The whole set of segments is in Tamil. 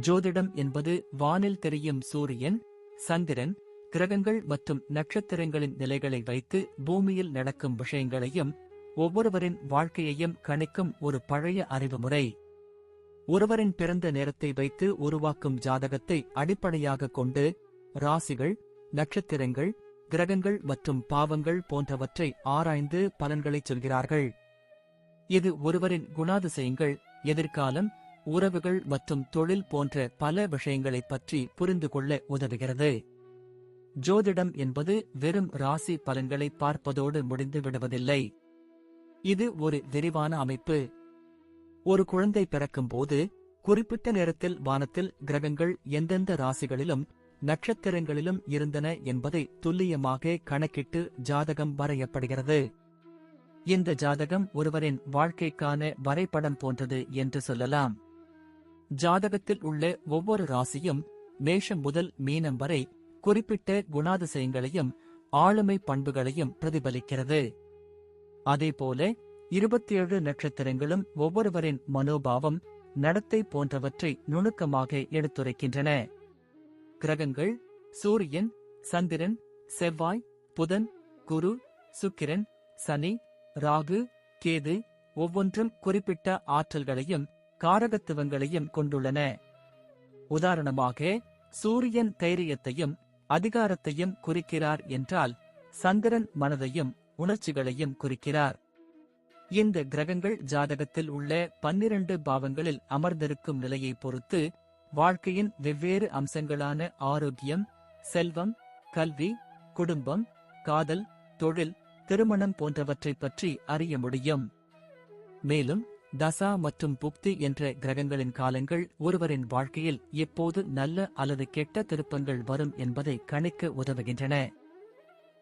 ஜோதிடம் என்பது வானில் தெரியும் சூரியன், சந்திரன், கிரகங்கள் மற்றும் நட்சத்திரங்களின் நிலைகளை வைத்து பூமியில் நடக்கும் விஷயங்களையும் ஒவ்வொருவரின் வாழ்க்கையையும் கணிக்கும் ஒரு பழைய அறிவுமுறை. ஒருவரின் பிறந்த நேரத்தை வைத்து உருவாக்கும் ஜாதகத்தை அடிப்படையாக கொண்டு ராசிகள், நட்சத்திரங்கள், கிரகங்கள் மற்றும் பாவங்கள் போன்றவற்றை ஆராய்ந்து பலன்களைச் சொல்கிறார்கள். இது ஒருவரின் குணாதிசயங்கள், எதிர்காலம், உறவுகள் மற்றும் தொழில் போன்ற பல விஷயங்களைப் பற்றி புரிந்து கொள்ள உதவுகிறது. ஜோதிடம் என்பது வெறும் ராசி பலன்களை பார்ப்பதோடு முடிந்து விடுவதில்லை. இது ஒரு விரிவான அமைப்பு. ஒரு குழந்தை பிறக்கும்போது குறிப்பிட்ட நேரத்தில் வானத்தில் கிரகங்கள் எந்தெந்த ராசிகளிலும் நட்சத்திரங்களிலும் இருந்தன என்பதை துல்லியமாக கணக்கிட்டு ஜாதகம் வரையப்படுகிறது. இந்த ஜாதகம் ஒருவரின் வாழ்க்கைக்கான வரைபடம் போன்றது என்று சொல்லலாம். ஜாதகத்தில் உள்ள ஒவ்வொரு ராசியும் மேஷம் முதல் மீனம் வரை குறிப்பிட்ட குணாதிசயங்களையும் ஆளுமை பண்புகளையும் பிரதிபலிக்கிறது. அதேபோல 27 நட்சத்திரங்களும் ஒவ்வொருவரின் மனோபாவம், நடத்தை போன்றவற்றை நுணுக்கமாக எடுத்துரைக்கின்றன. கிரகங்கள் சூரியன், சந்திரன், செவ்வாய், புதன், குரு, சுக்கிரன், சனி, ராகு, கேது ஒவ்வொன்றும் குறிப்பிட்ட ஆற்றல்களையும் காரகத்துவங்களையும் கொண்டுள்ளன. உதாரணமாக, சூரியன் தைரியத்தையும் அதிகாரத்தையும் குறிக்கிறார் என்றால் சந்திரன் மனதையும் உணர்ச்சிகளையும் குறிக்கிறார். இந்த கிரகங்கள் ஜாதகத்தில் உள்ள 12 பாவங்களில் அமர்ந்திருக்கும் நிலையை பொறுத்து வாழ்க்கையின் வெவ்வேறு அம்சங்களான ஆரோக்கியம், செல்வம், கல்வி, குடும்பம், காதல், தொழில், திருமணம் போன்றவற்றைப் பற்றி அறிய முடியும். மேலும் தசா மற்றும் புக்தி என்ற கிரகங்களின் காலங்கள் ஒருவரின் வாழ்க்கையில் எப்போது நல்ல அல்லது கெட்ட திருப்பங்கள் வரும் என்பதை கணிக்க உதவுகின்றன.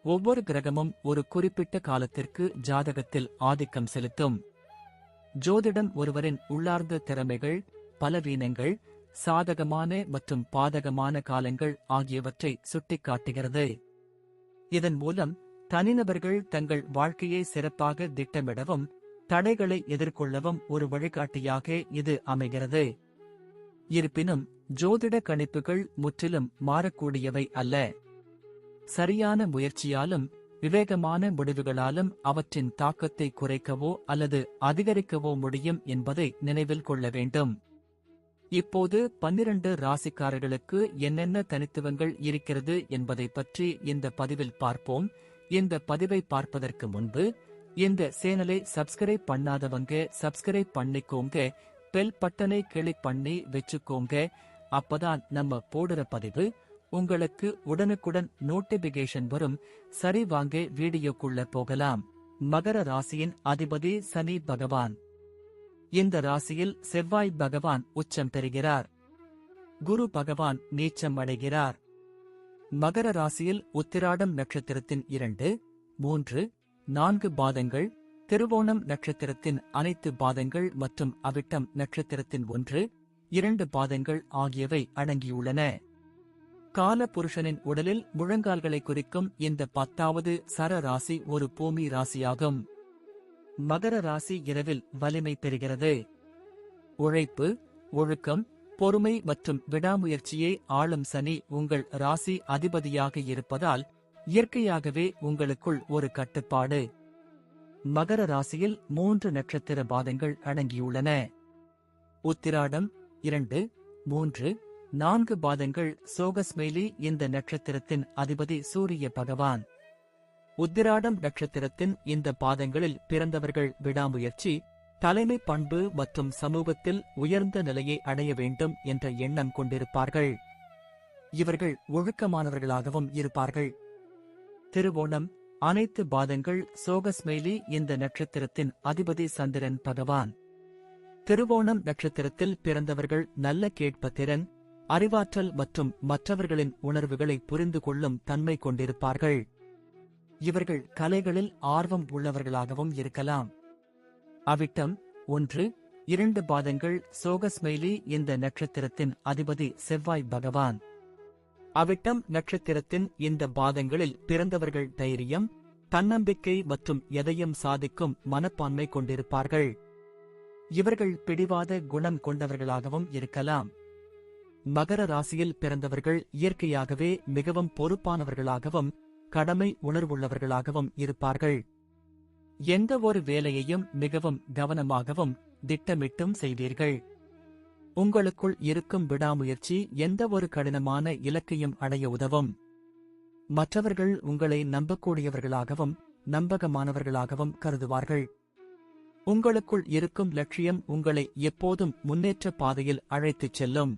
ஒவ்வொரு கிரகமும் ஒரு குறிப்பிட்ட காலத்திற்கு ஜாதகத்தில் ஆதிக்கம் செலுத்தும். ஜோதிடம் ஒருவரின் உள்ளார்ந்த திறமைகள், பலவீனங்கள், சாதகமான மற்றும் பாதகமான காலங்கள் ஆகியவற்றை சுட்டிக்காட்டுகிறது. இதன் மூலம் தனிநபர்கள் தங்கள் வாழ்க்கையை சிறப்பாக திட்டமிடவும் தடைகளை எதிர்கொள்ளவும் ஒரு வழிகாட்டியாக இது அமைகிறது. இருப்பினும் ஜோதிட கணிப்புகள் முற்றிலும் மாறக்கூடியவை அல்ல. சரியான முயற்சியாலும் விவேகமான முடிவுகளாலும் அவற்றின் தாக்கத்தை குறைக்கவோ அல்லது அதிகரிக்கவோ முடியும் என்பதை நினைவில் கொள்ள வேண்டும். இப்போது 12 ராசிக்காரர்களுக்கு என்னென்ன தனித்துவங்கள் இருக்கிறது என்பதை பற்றி இந்த பதிவில் பார்ப்போம். இந்த பதிவை பார்ப்பதற்கு முன்பு இந்த சேனலை சப்ஸ்கிரைப் பண்ணாதவங்க சப்ஸ்கிரைப் பண்ணிக்கோங்க, பெல் பட்டனை கிளிக் பண்ணி வச்சுக்கோங்க. அப்பதான் நம்ம போடுற பதிவு உங்களுக்கு உடனுக்குடன் நோட்டிபிகேஷன் வரும். சரி, வாங்க வீடியோக்குள்ள போகலாம். மகர ராசியின் அதிபதி சனி பகவான். இந்த ராசியில் செவ்வாய் பகவான் உச்சம் பெறுகிறார். குரு பகவான் நீச்சம் அடைகிறார். மகர ராசியில் உத்திராடம் நட்சத்திரத்தின் 2, 3, 4 பாதங்கள், திருவோணம் நட்சத்திரத்தின் அனைத்து பாதங்கள் மற்றும் அவிட்டம் நட்சத்திரத்தின் 1, 2 பாதங்கள் ஆகியவை அடங்கியுள்ளன. கால புருஷனின் உடலில் முழங்கால்களை குறிக்கும் இந்த 10வது சர ராசி ஒரு பூமி ராசியாகும். மகர ராசி இரவில் வலிமை பெறுகிறது. உழைப்பு, ஒழுக்கம், பொறுமை மற்றும் விடாமுயற்சியை ஆளும் சனி உங்கள் ராசி அதிபதியாக இருப்பதால் இயற்கையாகவே உங்களுக்குள் ஒரு கட்டுப்பாடு. மகர ராசியில் 3 நட்சத்திர பாதங்கள் அடங்கியுள்ளன. உத்திராடம் 2, 3, 4 பாதங்கள் சோகஸ்மேலி. இந்த நட்சத்திரத்தின் அதிபதி சூரிய பகவான். உத்திராடம் நட்சத்திரத்தின் இந்த பாதங்களில் பிறந்தவர்கள் விடாமுயற்சி, தலைமை பண்பு மற்றும் சமூகத்தில் உயர்ந்த நிலையை அடைய வேண்டும் என்ற எண்ணம் கொண்டிருப்பார்கள். இவர்கள் ஒழுக்கமானவர்களாகவும் இருப்பார்கள். திருவோணம் அனைத்து பாதங்கள் சோகஸ்மேலி. இந்த நட்சத்திரத்தின் அதிபதி சந்திரன் பகவான். திருவோணம் நட்சத்திரத்தில் பிறந்தவர்கள் நல்ல கேட்பத்திறன், அறிவாற்றல் மற்றும் மற்றவர்களின் உணர்வுகளை புரிந்து கொள்ளும் தன்மை கொண்டிருப்பார்கள். இவர்கள் கலைகளில் ஆர்வம் உள்ளவர்களாகவும் இருக்கலாம். அவிட்டம் 1, 2 பாதங்கள் சோகஸ்மேலி. இந்த நட்சத்திரத்தின் அதிபதி செவ்வாய் பகவான். அவிட்டம் நட்சத்திரத்தின் இந்த பாதங்களில் பிறந்தவர்கள் தைரியம், தன்னம்பிக்கை மற்றும் எதையும் சாதிக்கும் மனப்பான்மை கொண்டிருப்பார்கள். இவர்கள் பிடிவாத குணம் கொண்டவர்களாகவும் இருக்கலாம். மகர ராசியில் பிறந்தவர்கள் இயற்கையாகவே மிகவும் பொறுப்பானவர்களாகவும் கடமை உணர்வுள்ளவர்களாகவும் இருப்பார்கள். எந்த ஒரு வேலையையும் மிகவும் கவனமாகவும் திட்டமிட்டும் செய்வீர்கள். உங்களுக்குள் இருக்கும் விடாமுயற்சி எந்த ஒரு கடினமான இலக்கையும் அடைய உதவும். மற்றவர்கள் உங்களை நம்பக்கூடியவர்களாகவும் நம்பகமானவர்களாகவும் கருதுவார்கள். உங்களுக்குள் இருக்கும் லட்சியம் உங்களை எப்போதும் முன்னேற்ற பாதையில் அழைத்துச் செல்லும்.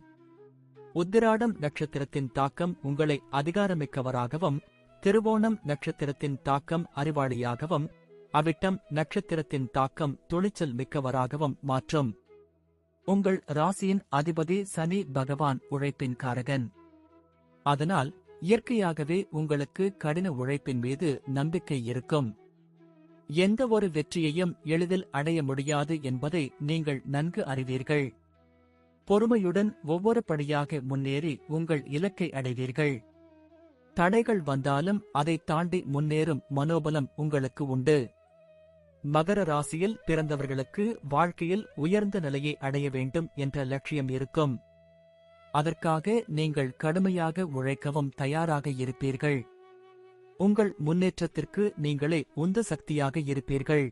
உத்திராடம் நட்சத்திரத்தின் தாக்கம் உங்களை அதிகாரமிக்கவராகவும், திருவோணம் நட்சத்திரத்தின் தாக்கம் அறிவாளியாகவும், அவிட்டம் நட்சத்திரத்தின் தாக்கம் துணிச்சல் மிக்கவராகவும் மாற்றும். உங்கள் ராசியின் அதிபதி சனி பகவான் உழைப்பின் காரகன். அதனால் இயற்கையாகவே உங்களுக்கு கடின உழைப்பின் மீது நம்பிக்கை இருக்கும். எந்த ஒரு வெற்றியையும் எளிதில் அடைய முடியாது என்பதை நீங்கள் நன்கு அறிவீர்கள். பொறுமையுடன் ஒவ்வொரு படியாக முன்னேறி உங்கள் இலக்கை அடைவீர்கள். தடைகள் வந்தாலும் அதை தாண்டி முன்னேறும் மனோபலம் உங்களுக்கு உண்டு. மகர ராசியில் பிறந்தவர்களுக்கு வாழ்க்கையில் உயர்ந்த நிலையை அடைய வேண்டும் என்ற லட்சியம் இருக்கும். அதற்காக நீங்கள் கடுமையாக உழைக்கவும் தயாராக இருப்பீர்கள். உங்கள் முன்னேற்றத்திற்கு நீங்களே உந்து சக்தியாக இருப்பீர்கள்.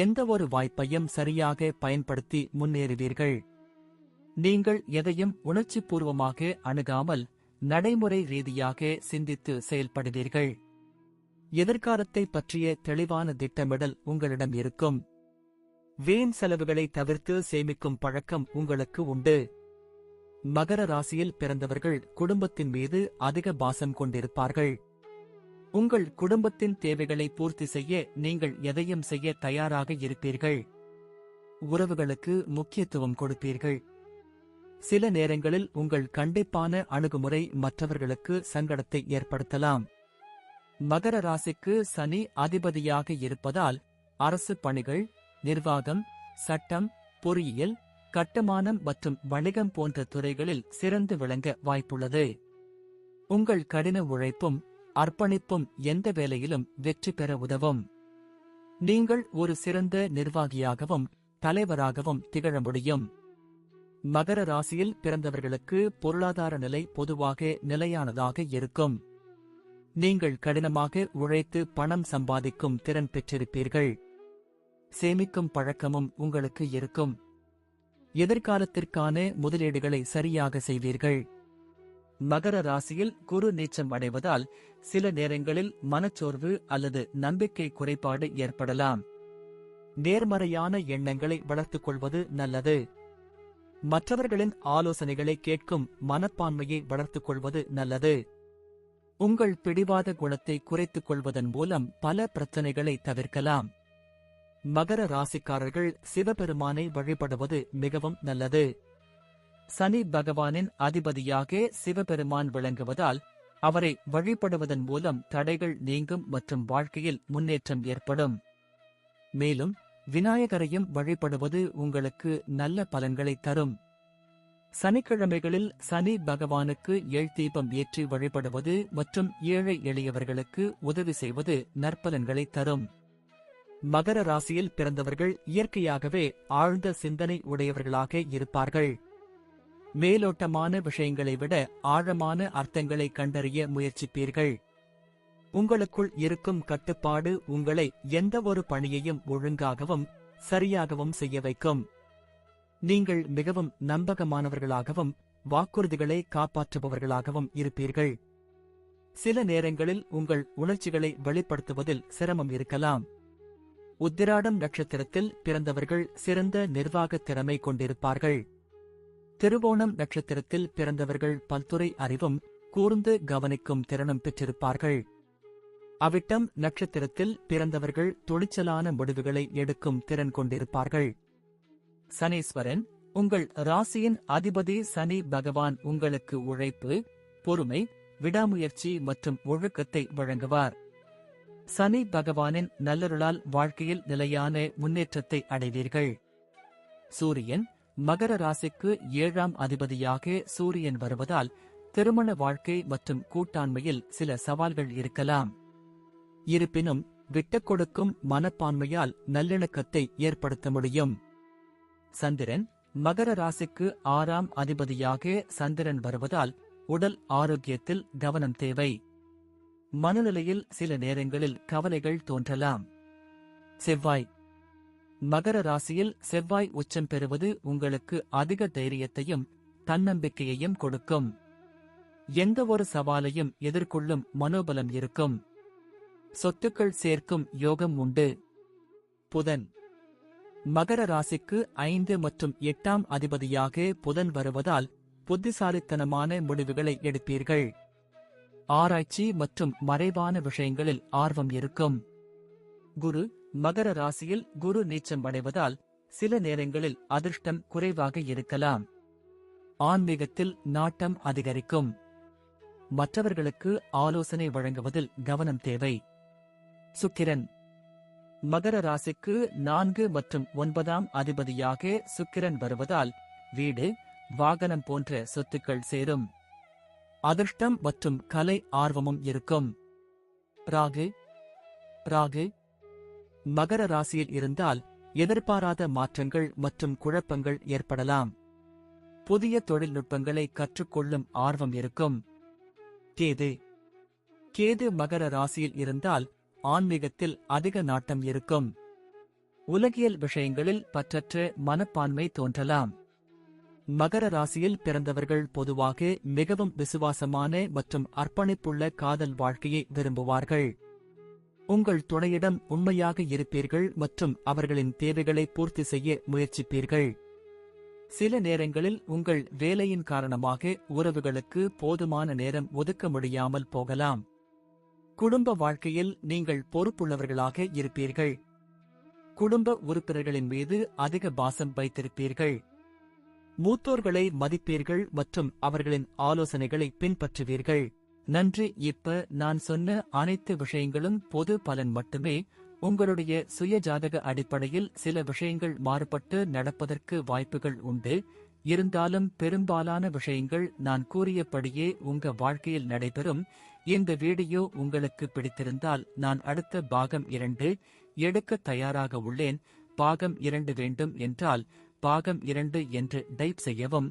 எந்த ஒரு வாய்ப்பையும் சரியாக பயன்படுத்தி முன்னேறுவீர்கள். நீங்கள் எதையும் உணர்ச்சிபூர்வமாக அணுகாமல் நடைமுறை ரீதியாக சிந்தித்து செயல்படுவீர்கள். எதிர்காலத்தை பற்றிய தெளிவான திட்டமிடல் உங்களிடம் இருக்கும். வீண் செலவுகளை தவிர்த்து சேமிக்கும் பழக்கம் உங்களுக்கு உண்டு. மகர ராசியில் பிறந்தவர்கள் குடும்பத்தின் மீது அதிக பாசம் கொண்டிருப்பார்கள். உங்கள் குடும்பத்தின் தேவைகளை பூர்த்தி செய்ய நீங்கள் எதையும் செய்ய தயாராக இருப்பீர்கள். உறவுகளுக்கு முக்கியத்துவம் கொடுப்பீர்கள். சில நேரங்களில் உங்கள் கண்டிப்பான அணுகுமுறை மற்றவர்களுக்கு சங்கடத்தை ஏற்படுத்தலாம். மகர ராசிக்கு சனி அதிபதியாக இருப்பதால் அரசு பணிகள், நிர்வாகம், சட்டம், பொறியியல், கட்டுமானம் மற்றும் வணிகம் போன்ற துறைகளில் சிறந்து விளங்க வாய்ப்புள்ளது. உங்கள் கடின உழைப்பும் அர்ப்பணிப்பும் எந்த வேலையிலும் வெற்றி பெற உதவும். நீங்கள் ஒரு சிறந்த நிர்வாகியாகவும் தலைவராகவும் திகழ முடியும். மகர ராசியில் பிறந்தவர்களுக்கு பொருளாதார நிலை பொதுவாக நிலையானதாக இருக்கும். நீங்கள் கடினமாக உழைத்து பணம் சம்பாதிக்கும் திறன் பெற்றிருப்பீர்கள். சேமிக்கும் பழக்கமும் உங்களுக்கு இருக்கும். எதிர்காலத்திற்கான முதலீடுகளை சரியாக செய்வீர்கள். மகர ராசியில் குரு நீச்சம் அடைவதால் சில நேரங்களில் மனச்சோர்வு அல்லது நம்பிக்கை குறைபாடு ஏற்படலாம். நேர்மறையான எண்ணங்களை வளர்த்துக் கொள்வது நல்லது. மற்றவர்களின் ஆலோசனைகளை கேட்கும் மனப்பான்மையை வளர்த்துக் கொள்வது நல்லது. உங்கள் பிடிவாத குணத்தை குறைத்துக் கொள்வதன் மூலம் பல பிரச்சனைகளை தவிர்க்கலாம். மகர ராசிக்காரர்கள் சிவபெருமானை வழிபடுவது மிகவும் நல்லது. சனி பகவானின் அதிபதியாக சிவபெருமான் விளங்குவதால் அவரை வழிபடுவதன் மூலம் தடைகள் நீங்கும் மற்றும் வாழ்க்கையில் முன்னேற்றம் ஏற்படும். மேலும் விநாயகரையும் வழிபடுவது உங்களுக்கு நல்ல பலன்களை தரும். சனிக்கிழமைகளில் சனி பகவானுக்கு தீபம் ஏற்றி வழிபடுவது மற்றும் ஏழை எளியவர்களுக்கு உதவி செய்வது நற்பலன்களை தரும். மகர ராசியில் பிறந்தவர்கள் இயற்கையாகவே ஆழ்ந்த சிந்தனை உடையவர்களாக இருப்பார்கள். மேலோட்டமான விஷயங்களை விட ஆழமான அர்த்தங்களை கண்டறிய முயற்சிப்பீர்கள். உங்களுக்குள் இருக்கும் கட்டுப்பாடு உங்களை எந்த ஒரு பணியையும் ஒழுங்காகவும் சரியாகவும் செய்ய வைக்கும். நீங்கள் மிகவும் நம்பகமானவர்களாகவும் வாக்குறுதிகளை காப்பாற்றுபவர்களாகவும் இருப்பீர்கள். சில நேரங்களில் உங்கள் உணர்ச்சிகளை வெளிப்படுத்துவதில் சிரமம் இருக்கலாம். உத்திராடம் நட்சத்திரத்தில் பிறந்தவர்கள் சிறந்த நிர்வாக திறமை கொண்டிருப்பார்கள். திருவோணம் நட்சத்திரத்தில் பிறந்தவர்கள் பல்துறை அறிவும் கூர்ந்து கவனிக்கும் திறனும் பெற்றிருப்பார்கள். அவிட்டம் நட்சத்திரத்தில் பிறந்தவர்கள் துணிச்சலான முடிவுகளை எடுக்கும் திறன் கொண்டிருப்பார்கள். சனீஸ்வரன், உங்கள் ராசியின் அதிபதி சனி பகவான் உங்களுக்கு உழைப்பு, பொறுமை, விடாமுயற்சி மற்றும் ஒழுக்கத்தை வழங்குவார். சனி பகவானின் நல்லருளால் வாழ்க்கையில் நிலையான முன்னேற்றத்தை அடைவீர்கள். சூரியன், மகர ராசிக்கு 7ஆம் அதிபதியாக சூரியன் வருவதால் திருமண வாழ்க்கை மற்றும் கூட்டாண்மையில் சில சவால்கள் இருக்கலாம். இருப்பினும் விட்டுக் கொடுக்கும் மனப்பான்மையால் நல்லிணக்கத்தை ஏற்படுத்த முடியும். சந்திரன், மகர ராசிக்கு 6ஆம் அதிபதியாக சந்திரன் வருவதால் உடல் ஆரோக்கியத்தில் கவனம் தேவை. மனநிலையில் சில நேரங்களில் கவலைகள் தோன்றலாம். செவ்வாய். மகர ராசியில் செவ்வாய் உச்சம் பெறுவது உங்களுக்கு அதிக தைரியத்தையும் தன்னம்பிக்கையையும் கொடுக்கும். எந்த ஒரு சவாலையும் எதிர்கொள்ளும் மனோபலம் இருக்கும். சொத்துக்கள் சேர்க்கும் யோகம் உண்டு. புதன். மகர ராசிக்கு 5 மற்றும் 8ஆம் அதிபதியாக புதன் வருவதால் புத்திசாலித்தனமான முடிவுகளை எடுப்பீர்கள். ஆராய்ச்சி மற்றும் மறைவான விஷயங்களில் ஆர்வம் இருக்கும். குரு. மகர ராசியில் குரு நீச்சம் அடைவதால் சில நேரங்களில் அதிர்ஷ்டம் குறைவாக இருக்கலாம். ஆன்மீகத்தில் நாட்டம் அதிகரிக்கும். மற்றவர்களுக்கு ஆலோசனை வழங்குவதில் கவனம் தேவை. சுக்கிரன். மகர ராசிக்கு 4 மற்றும் 9ஆம் அதிபதியாக சுக்கிரன் வருவதால் வீடு, வாகனம் போன்ற சொத்துக்கள் சேரும். அதிர்ஷ்டம் மற்றும் கலை ஆர்வமும் இருக்கும். ராகு. ராகு மகர ராசியில் இருந்தால் எதிர்பாராத மாற்றங்கள் மற்றும் குழப்பங்கள் ஏற்படலாம். புதிய தொழில்நுட்பங்களை கற்றுக்கொள்ளும் ஆர்வம் இருக்கும். கேது. கேது மகர ராசியில் இருந்தால் ஆன்மீகத்தில் அதிக நாட்டம் இருக்கும். உலகியல் விஷயங்களில் பற்றற்ற மனப்பான்மை தோன்றலாம். மகர ராசியில் பிறந்தவர்கள் பொதுவாக மிகவும் விசுவாசமான மற்றும் அர்ப்பணிப்புள்ள காதல் வாழ்க்கையை விரும்புவார்கள். உங்கள் துணையிடம் உண்மையாக இருப்பீர்கள் மற்றும் அவர்களின் தேவைகளை பூர்த்தி செய்ய முயற்சிப்பீர்கள். சில நேரங்களில் உங்கள் வேலையின் காரணமாக உறவுகளுக்கு போதுமான நேரம் ஒதுக்க முடியாமல் போகலாம். குடும்ப வாழ்க்கையில் நீங்கள் பொறுப்புள்ளவர்களாக இருப்பீர்கள். குடும்ப உறுப்பினர்களின் மீது அதிக பாசம் வைத்திருப்பீர்கள். மூத்தோர்களை மதிப்பீர்கள் மற்றும் அவர்களின் ஆலோசனைகளை பின்பற்றுவீர்கள். நன்றி. இப்ப நான் சொன்ன அனைத்து விஷயங்களும் பொது பலன் மட்டுமே. உங்களுடைய சுய ஜாதக அடிப்படையில் சில விஷயங்கள் மாறுபட்டு நடப்பதற்கு வாய்ப்புகள் உண்டு. இருந்தாலும் பெரும்பாலான விஷயங்கள் நான் கூறியபடியே உங்க வாழ்க்கையில் நடைபெறும். இந்த வீடியோ உங்களுக்கு பிடித்திருந்தால் நான் அடுத்த பாகம் 2 எடுக்க தயாராக உள்ளேன். பாகம் 2 வேண்டும் என்றால் பாகம் 2 என்று டைப் செய்யவும்.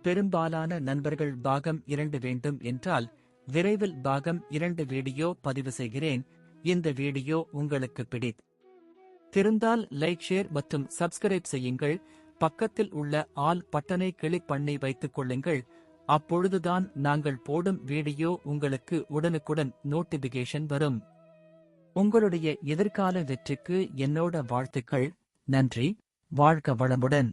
பெரும்பாலான நண்பர்கள் பாகம் 2 வேண்டும் என்றால் விரைவில் பாகம் 2 வீடியோ பதிவு செய்கிறேன். இந்த வீடியோ உங்களுக்கு பிடித்திருந்தால் லைக், ஷேர் மற்றும் சப்ஸ்கிரைப் செய்யுங்கள். பக்கத்தில் உள்ள ஆல் பட்டனை கிளிக் பண்ணி வைத்துக் கொள்ளுங்கள். அப்பொழுதுதான் நாங்கள் போடும் வீடியோ உங்களுக்கு உடனுக்குடன் நோட்டிபிகேஷன் வரும். உங்களுடைய எதிர்கால வெற்றிக்கு என்னோட வாழ்த்துக்கள். நன்றி. வாழ்க வளமுடன்.